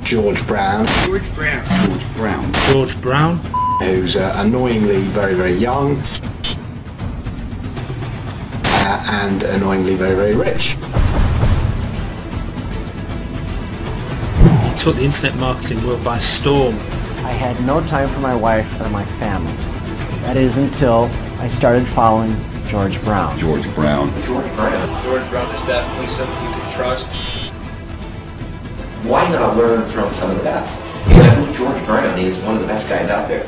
George Brown. George Brown. George Brown. George Brown. Who's annoyingly very, very young. And annoyingly very, very rich. He took the internet marketing world by storm. I had no time for my wife or my family. That is until I started following George Brown. George Brown. George Brown. George Brown is definitely someone you can trust. Why not learn from some of the best? And I believe George Brown is one of the best guys out there.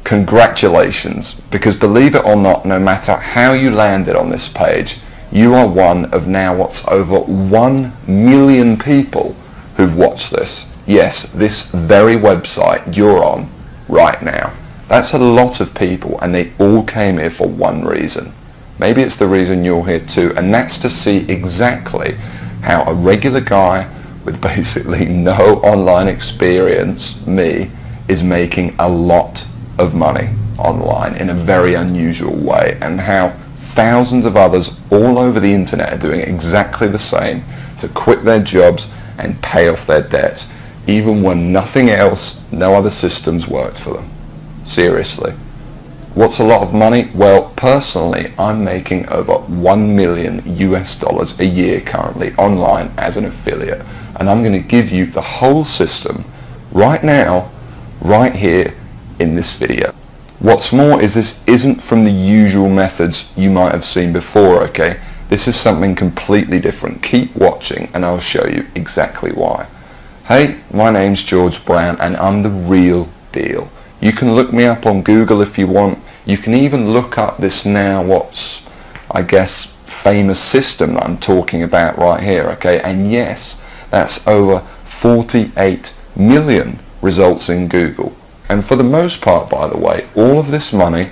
Congratulations, because believe it or not, no matter how you landed on this page, you are one of now what's over 1 million people who've watched this. Yes, this very website you're on right now. That's a lot of people, and they all came here for one reason. Maybe it's the reason you're here too, and that's to see exactly how a regular guy with basically no online experience, me, is making a lot of money online in a very unusual way, and how thousands of others all over the internet are doing exactly the same to quit their jobs and pay off their debts, even when nothing else, no other systems worked for them. Seriously. What's a lot of money? Well, personally, I'm making over $1 million US a year currently online as an affiliate, and I'm going to give you the whole system right now, right here in this video. What's more is this isn't from the usual methods you might have seen before, okay? This is something completely different. Keep watching and I'll show you exactly why. Hey, my name's George Brown and I'm the real deal. You can look me up on Google if you want. You can even look up this now what's, I guess, famous system that I'm talking about right here, okay? And yes, that's over 48 million results in Google. And for the most part, by the way, all of this money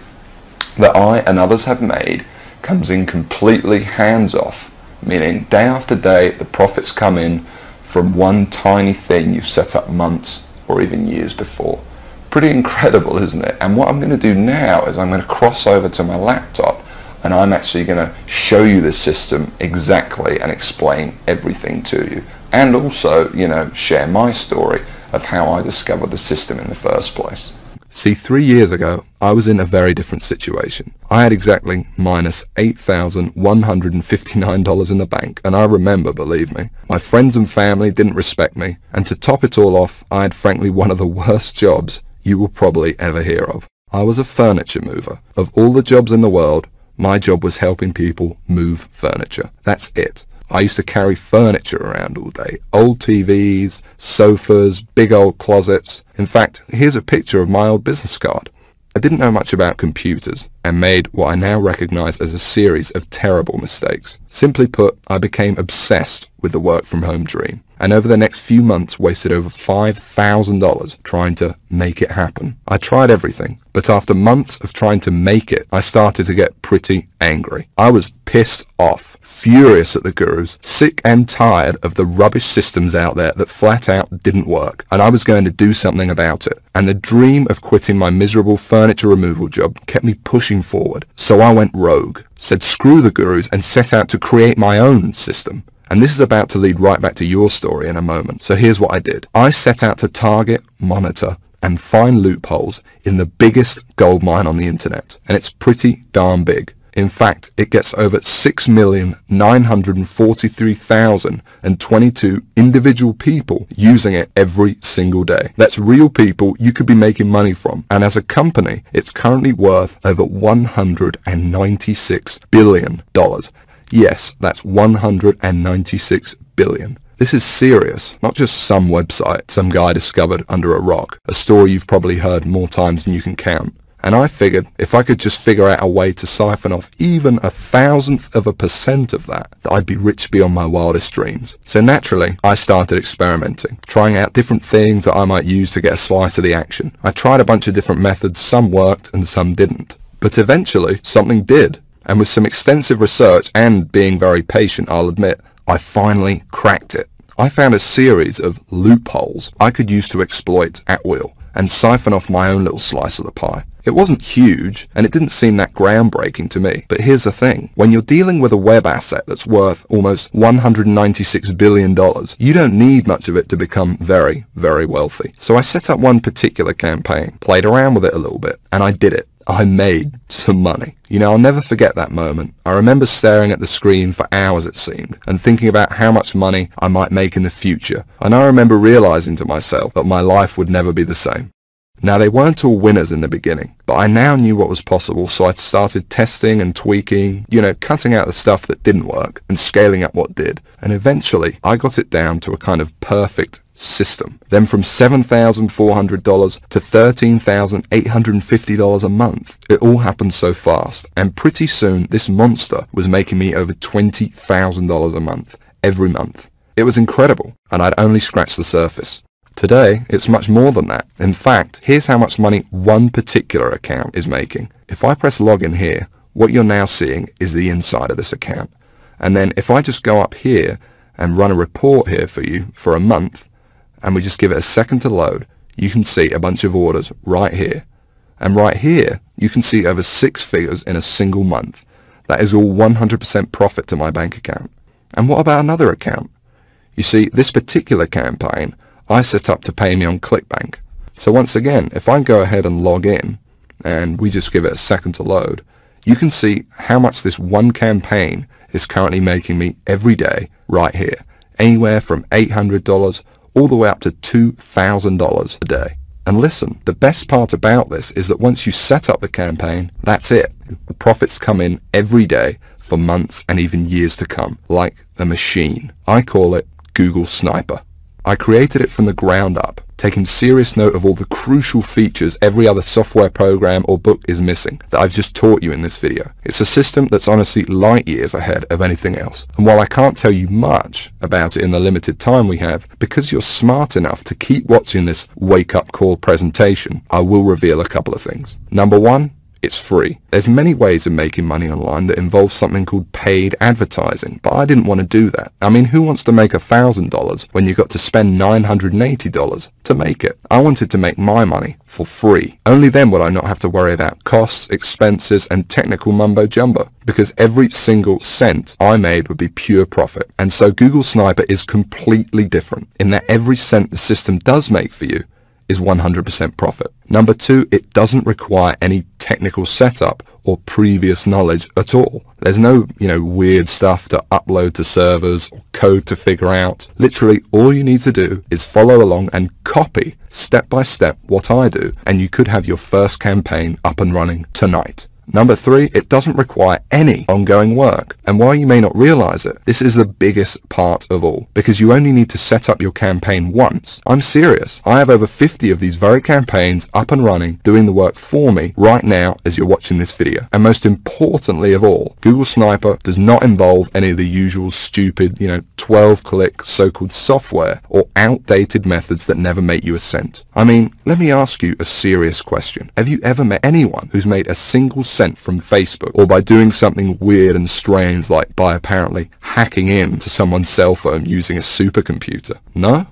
that I and others have made comes in completely hands-off, meaning day after day the profits come in from one tiny thing you've set up months or even years before. Pretty incredible, isn't it? And what I'm going to do now is I'm going to cross over to my laptop and I'm actually going to show you this system exactly and explain everything to you. And also, you know, share my story of how I discovered the system in the first place. See, 3 years ago, I was in a very different situation. I had exactly minus $8,159 in the bank, and I remember, believe me, my friends and family didn't respect me, and to top it all off, I had frankly one of the worst jobs you will probably ever hear of. I was a furniture mover. Of all the jobs in the world, my job was helping people move furniture. That's it. I used to carry furniture around all day. Old TVs, sofas, big old closets. In fact, here's a picture of my old business card. I didn't know much about computers and made what I now recognize as a series of terrible mistakes. Simply put, I became obsessed with the work from home dream, and over the next few months wasted over $5,000 trying to make it happen. I tried everything, but after months of trying to make it, I started to get pretty angry. I was pissed off, furious at the gurus, sick and tired of the rubbish systems out there that flat out didn't work, and I was going to do something about it. And the dream of quitting my miserable furniture removal job kept me pushing forward. So I went rogue, said screw the gurus, and set out to create my own system. And this is about to lead right back to your story in a moment. So here's what I did. I set out to target, monitor, and find loopholes in the biggest gold mine on the internet. And it's pretty darn big. In fact, it gets over 6,943,022 individual people using it every single day. That's real people you could be making money from. And as a company, it's currently worth over $196 billion. Yes, that's $196 billion. This is serious, not just some website some guy discovered under a rock, a story you've probably heard more times than you can count. And I figured if I could just figure out a way to siphon off even 1,000% of that, I'd be rich beyond my wildest dreams. So naturally, I started experimenting, trying out different things that I might use to get a slice of the action. I tried a bunch of different methods, some worked and some didn't. But eventually, something did. And with some extensive research and being very patient, I'll admit, I finally cracked it. I found a series of loopholes I could use to exploit at will and siphon off my own little slice of the pie. It wasn't huge, and it didn't seem that groundbreaking to me. But here's the thing. When you're dealing with a web asset that's worth almost $196 billion, you don't need much of it to become very, very wealthy. So I set up one particular campaign, played around with it a little bit, and I did it. I made some money. You know, I'll never forget that moment. I remember staring at the screen for hours, it seemed, and thinking about how much money I might make in the future. And I remember realizing to myself that my life would never be the same. Now, they weren't all winners in the beginning, but I now knew what was possible, so I started testing and tweaking, you know, cutting out the stuff that didn't work and scaling up what did. And eventually, I got it down to a kind of perfect system. Then from $7,400 to $13,850 a month. It all happened so fast, and pretty soon this monster was making me over $20,000 a month, every month. It was incredible, and I'd only scratched the surface. Today, it's much more than that. In fact, here's how much money one particular account is making. If I press login here, what you're now seeing is the inside of this account. And then if I just go up here and run a report here for you for a month, and we just give it a second to load, you can see a bunch of orders right here. And right here, you can see over 6 figures in a single month. That is all 100% profit to my bank account. And what about another account? You see, this particular campaign, I set up to pay me on ClickBank. So once again, if I go ahead and log in, and we just give it a second to load, you can see how much this one campaign is currently making me every day right here. Anywhere from $800 all the way up to $2,000 a day. And listen, the best part about this is that once you set up the campaign, that's it. The profits come in every day for months and even years to come, like a machine. I call it Google Sniper. I created it from the ground up, taking serious note of all the crucial features every other software program or book is missing that I've just taught you in this video. It's a system that's honestly light years ahead of anything else. And while I can't tell you much about it in the limited time we have, because you're smart enough to keep watching this wake-up call presentation, I will reveal a couple of things. Number one, it's free. There's many ways of making money online that involve something called paid advertising, but I didn't want to do that. I mean, who wants to make $1,000 when you've got to spend $980 to make it? I wanted to make my money for free. Only then would I not have to worry about costs, expenses, and technical mumbo jumbo, because every single cent I made would be pure profit. And so Google Sniper is completely different in that every cent the system does make for you is 100% profit. Number two, it doesn't require any technical setup or previous knowledge at all. There's no, weird stuff to upload to servers or code to figure out. Literally, all you need to do is follow along and copy step by step what I do, and you could have your first campaign up and running tonight. Number three, it doesn't require any ongoing work. And while you may not realize it, this is the biggest part of all, because you only need to set up your campaign once. I'm serious. I have over 50 of these very campaigns up and running, doing the work for me right now as you're watching this video. And most importantly of all, Google Sniper does not involve any of the usual stupid, 12-click so-called software or outdated methods that never make you a cent. I mean, let me ask you a serious question. Have you ever met anyone who's made a single cent from Facebook, or by doing something weird and strange like by apparently hacking into someone's cell phone using a supercomputer? No?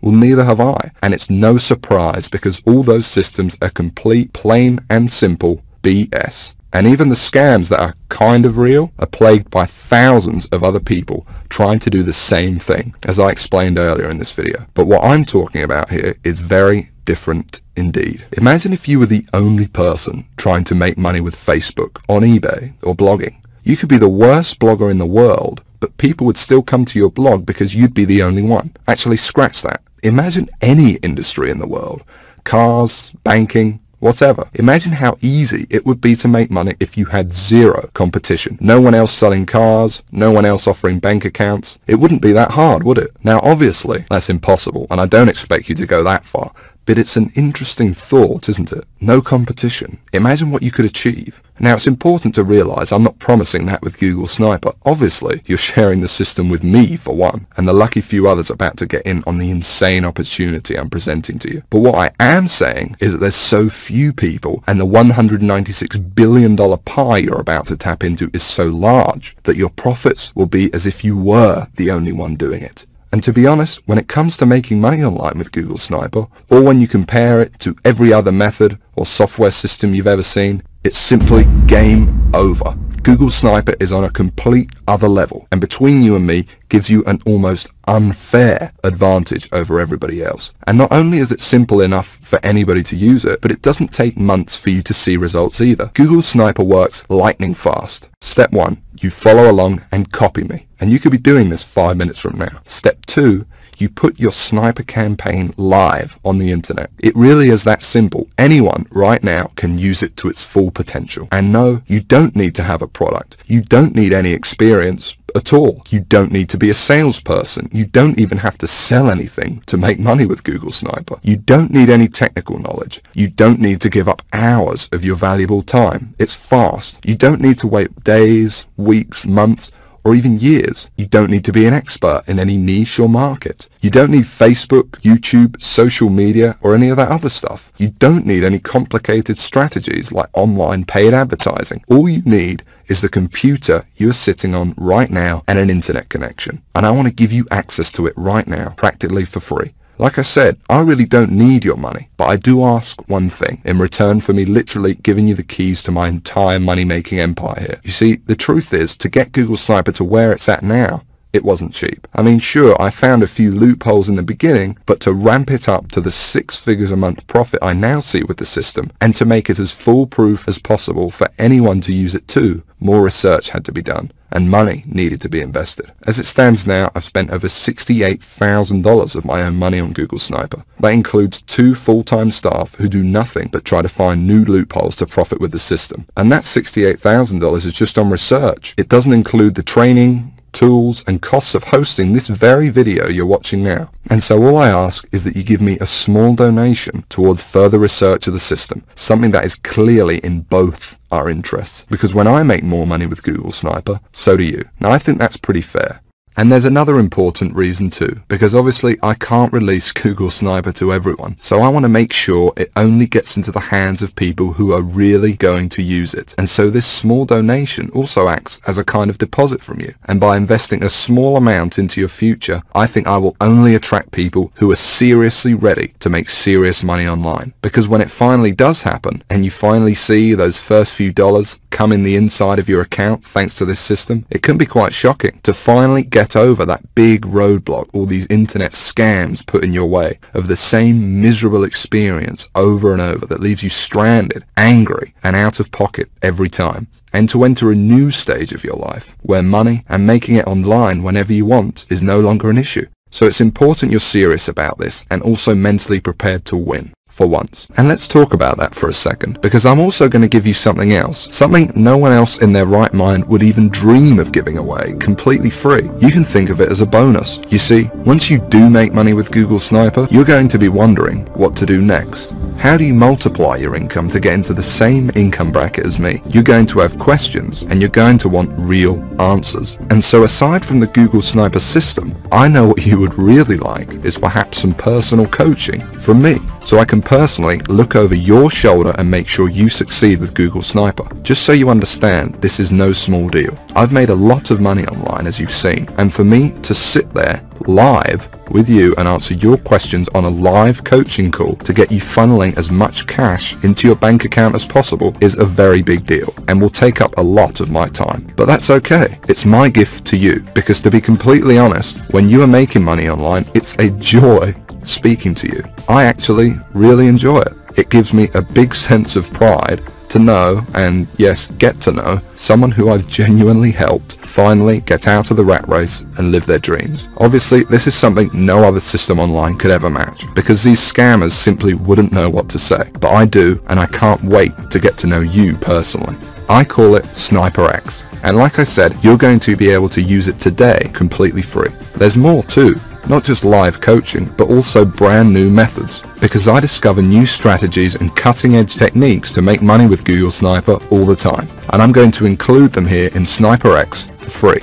Well, neither have I. And it's no surprise, because all those systems are complete, plain and simple BS. And even the scams that are kind of real are plagued by thousands of other people trying to do the same thing, as I explained earlier in this video. But what I'm talking about here is very different indeed. Imagine if you were the only person trying to make money with Facebook, on eBay, or blogging. You could be the worst blogger in the world, but people would still come to your blog because you'd be the only one. Actually, scratch that. Imagine any industry in the world. Cars, banking, whatever. Imagine how easy it would be to make money if you had zero competition. No one else selling cars, no one else offering bank accounts. It wouldn't be that hard, would it? Now, obviously, that's impossible, and I don't expect you to go that far. But it's an interesting thought, isn't it? No competition. Imagine what you could achieve. Now, it's important to realize I'm not promising that with Google Sniper. Obviously, you're sharing the system with me, for one, and the lucky few others about to get in on the insane opportunity I'm presenting to you. But what I am saying is that there's so few people, and the $196 billion pie you're about to tap into is so large, that your profits will be as if you were the only one doing it. And to be honest, when it comes to making money online with Google Sniper, or when you compare it to every other method or software system you've ever seen, it's simply game over. Google Sniper is on a complete other level, and between you and me gives you an almost unfair advantage over everybody else. And not only is it simple enough for anybody to use it, but it doesn't take months for you to see results either. Google Sniper works lightning fast. Step 1, you follow along and copy me. And you could be doing this 5 minutes from now. Step 2, you put your sniper campaign live on the internet. It really is that simple. Anyone right now can use it to its full potential. And no, you don't need to have a product. You don't need any experience at all. You don't need to be a salesperson. You don't even have to sell anything to make money with Google Sniper. You don't need any technical knowledge. You don't need to give up hours of your valuable time. It's fast. You don't need to wait days, weeks, months, or even years. You don't need to be an expert in any niche or market. You don't need Facebook, YouTube, social media, or any of that other stuff. You don't need any complicated strategies like online paid advertising. All you need is the computer you are sitting on right now and an internet connection. And I want to give you access to it right now, practically for free. Like I said, I really don't need your money, but I do ask one thing in return for me literally giving you the keys to my entire money-making empire here. You see, the truth is, to get Google Sniper to where it's at now, it wasn't cheap. I mean, sure, I found a few loopholes in the beginning, but to ramp it up to the 6 figures a month profit I now see with the system, and to make it as foolproof as possible for anyone to use it too, more research had to be done, and money needed to be invested. As it stands now, I've spent over $68,000 of my own money on Google Sniper. That includes 2 full-time staff who do nothing but try to find new loopholes to profit with the system. And that $68,000 is just on research. It doesn't include the training, tools and costs of hosting this very video you're watching now. And so all I ask is that you give me a small donation towards further research of the system, something that is clearly in both our interests. Because when I make more money with Google Sniper, so do you. Now I think that's pretty fair. And there's another important reason too, because obviously I can't release Google Sniper to everyone, so I want to make sure it only gets into the hands of people who are really going to use it. And so this small donation also acts as a kind of deposit from you, and by investing a small amount into your future, I think I will only attract people who are seriously ready to make serious money online. Because when it finally does happen, and you finally see those first few dollars come in the inside of your account thanks to this system, it can be quite shocking to finally get over that big roadblock all these internet scams put in your way of the same miserable experience over and over that leaves you stranded, angry and out of pocket every time, and to enter a new stage of your life where money and making it online whenever you want is no longer an issue. So it's important you're serious about this and also mentally prepared to win. For once. And let's talk about that for a second, because I'm also going to give you something else, something no one else in their right mind would even dream of giving away completely free. You can think of it as a bonus. You see, once you do make money with Google Sniper, you're going to be wondering what to do next. How do you multiply your income to get into the same income bracket as me? You're going to have questions and you're going to want real answers. And so aside from the Google Sniper system, I know what you would really like is perhaps some personal coaching from me, so I can personally look over your shoulder and make sure you succeed with Google Sniper. Just so you understand, this is no small deal. I've made a lot of money online, as you've seen, and for me to sit there live with you and answer your questions on a live coaching call to get you funneling as much cash into your bank account as possible is a very big deal and will take up a lot of my time. But that's okay. It's my gift to you, because to be completely honest, when you are making money online, it's a joy speaking to you. I actually really enjoy it. It gives me a big sense of pride to know, and yes, get to know, someone who I've genuinely helped finally get out of the rat race and live their dreams. Obviously, this is something no other system online could ever match, because these scammers simply wouldn't know what to say. But I do, and I can't wait to get to know you personally. I call it Sniper X. And like I said, you're going to be able to use it today completely free. There's more too. Not just live coaching, but also brand new methods, because I discover new strategies and cutting edge techniques to make money with Google Sniper all the time, and I'm going to include them here in Sniper X for free.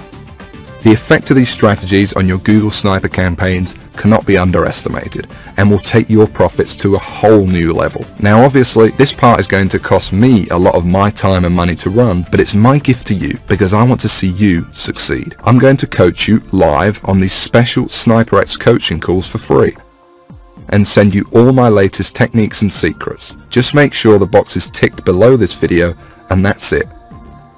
The effect of these strategies on your Google Sniper campaigns cannot be underestimated and will take your profits to a whole new level. Now obviously this part is going to cost me a lot of my time and money to run, but it's my gift to you because I want to see you succeed. I'm going to coach you live on these special SniperX coaching calls for free and send you all my latest techniques and secrets. Just make sure the box is ticked below this video and that's it.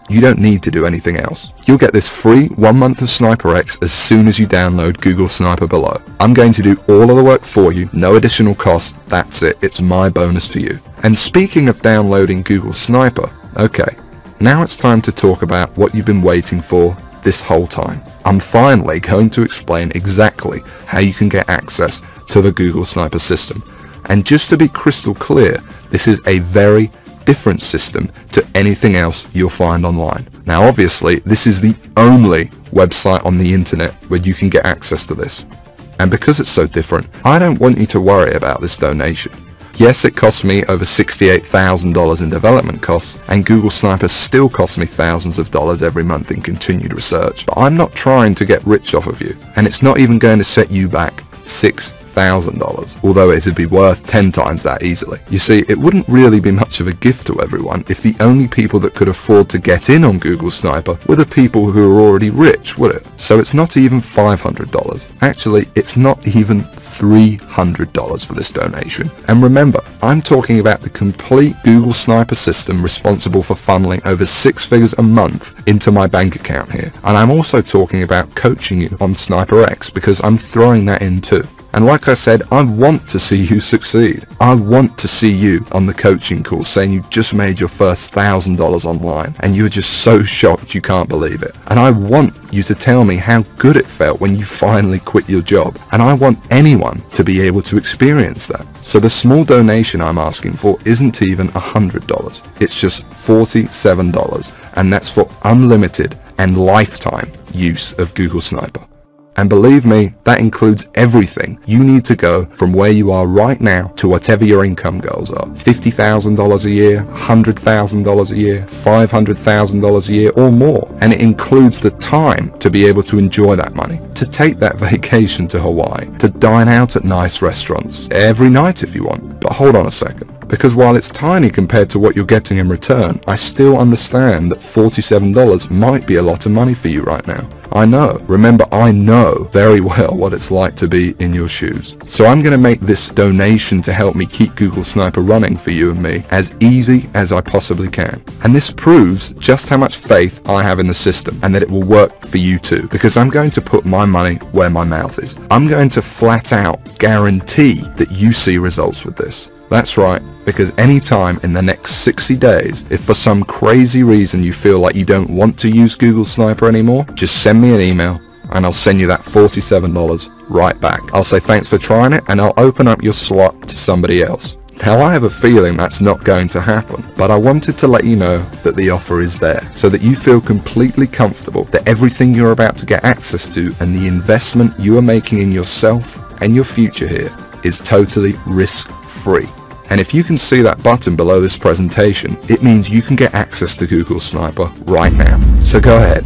You don't need to do anything else. You'll get this free 1 month of SniperX as soon as you download Google Sniper below. I'm going to do all of the work for you, no additional cost, that's it, it's my bonus to you. And speaking of downloading Google Sniper, okay, now it's time to talk about what you've been waiting for this whole time. I'm finally going to explain exactly how you can get access to the Google Sniper system. And just to be crystal clear, this is a very different system to anything else you'll find online. Now obviously this is the only website on the internet where you can get access to this. And because it's so different, I don't want you to worry about this donation. Yes, it cost me over $68,000 in development costs, and Google Sniper still costs me thousands of dollars every month in continued research, but I'm not trying to get rich off of you, and it's not even going to set you back $6,000, although it would be worth 10 times that easily. You see, it wouldn't really be much of a gift to everyone if the only people that could afford to get in on Google Sniper were the people who are already rich, would it? So it's not even $500. Actually, it's not even $300 for this donation. And remember, I'm talking about the complete Google Sniper system responsible for funneling over 6 figures a month into my bank account here. And I'm also talking about coaching you on SniperX because I'm throwing that in too. And like I said, I want to see you succeed. I want to see you on the coaching call saying you just made your first $1,000 online and you're just so shocked you can't believe it. And I want you to tell me how good it felt when you finally quit your job. And I want anyone to be able to experience that. So the small donation I'm asking for isn't even $100. It's just $47, and that's for unlimited and lifetime use of Google Sniper. And believe me, that includes everything you need to go from where you are right now to whatever your income goals are. $50,000 a year, $100,000 a year, $500,000 a year or more. And it includes the time to be able to enjoy that money, to take that vacation to Hawaii, to dine out at nice restaurants every night if you want. But hold on a second. Because while it's tiny compared to what you're getting in return, I still understand that $47 might be a lot of money for you right now. I know. Remember, I know very well what it's like to be in your shoes. So I'm going to make this donation to help me keep Google Sniper running for you and me as easy as I possibly can. And this proves just how much faith I have in the system and that it will work for you too. Because I'm going to put my money where my mouth is. I'm going to flat out guarantee that you see results with this. That's right, because anytime in the next 60 days, if for some crazy reason you feel like you don't want to use Google Sniper anymore, just send me an email and I'll send you that $47 right back. I'll say thanks for trying it and I'll open up your slot to somebody else. Now I have a feeling that's not going to happen, but I wanted to let you know that the offer is there so that you feel completely comfortable that everything you're about to get access to and the investment you are making in yourself and your future here is totally risk-free. And if you can see that button below this presentation, it means you can get access to Google Sniper right now. So go ahead,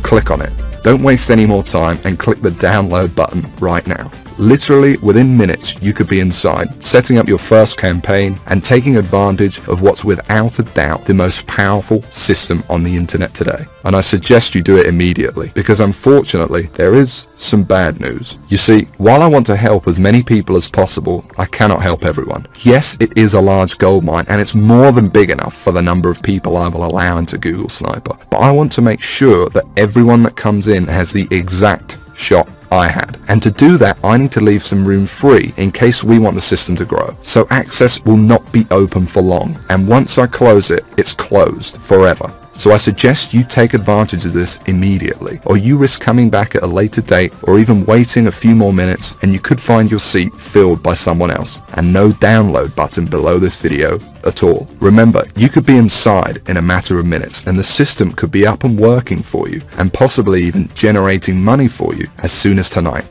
click on it. Don't waste any more time and click the download button right now. Literally within minutes you could be inside, setting up your first campaign and taking advantage of what's without a doubt the most powerful system on the internet today. And I suggest you do it immediately because unfortunately there is some bad news. You see, while I want to help as many people as possible, I cannot help everyone. Yes, it is a large goldmine and it's more than big enough for the number of people I will allow into Google Sniper. But I want to make sure that everyone that comes in has the exact shot I had. And to do that, I need to leave some room free in case we want the system to grow. So access will not be open for long. And once I close it, it's closed forever. So I suggest you take advantage of this immediately, or you risk coming back at a later date or even waiting a few more minutes and you could find your seat filled by someone else. And no download button below this video at all. Remember, you could be inside in a matter of minutes and the system could be up and working for you and possibly even generating money for you as soon as tonight.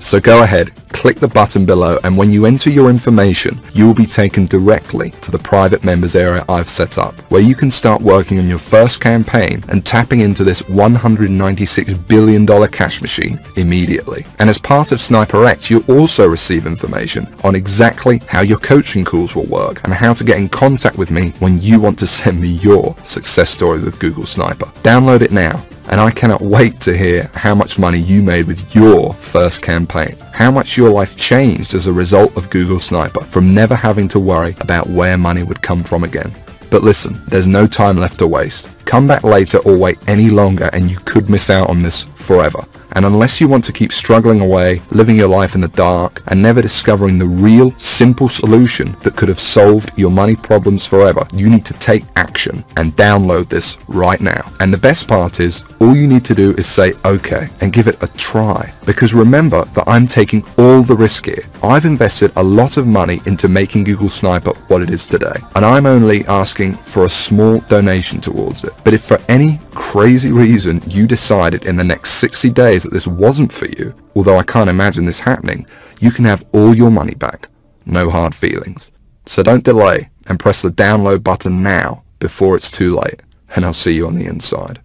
So go ahead, click the button below, and when you enter your information, you will be taken directly to the private members area I've set up, where you can start working on your first campaign and tapping into this $196 billion cash machine immediately. And as part of Sniper X, you'll also receive information on exactly how your coaching calls will work and how to get in contact with me when you want to send me your success story with Google Sniper. Download it now, and I cannot wait to hear how much money you made with your first campaign, how much your life changed as a result of Google Sniper, from never having to worry about where money would come from again. But listen, there's no time left to waste. Come back later or wait any longer and you could miss out on this forever. And unless you want to keep struggling away, living your life in the dark, and never discovering the real, simple solution that could have solved your money problems forever, you need to take action and download this right now. And the best part is, all you need to do is say okay and give it a try. Because remember that I'm taking all the risk here. I've invested a lot of money into making Google Sniper what it is today, and I'm only asking for a small donation towards it. But if for any crazy reason you decided in the next 60 days that this wasn't for you, although I can't imagine this happening, you can have all your money back. No hard feelings. So don't delay and press the download button now before it's too late, and I'll see you on the inside.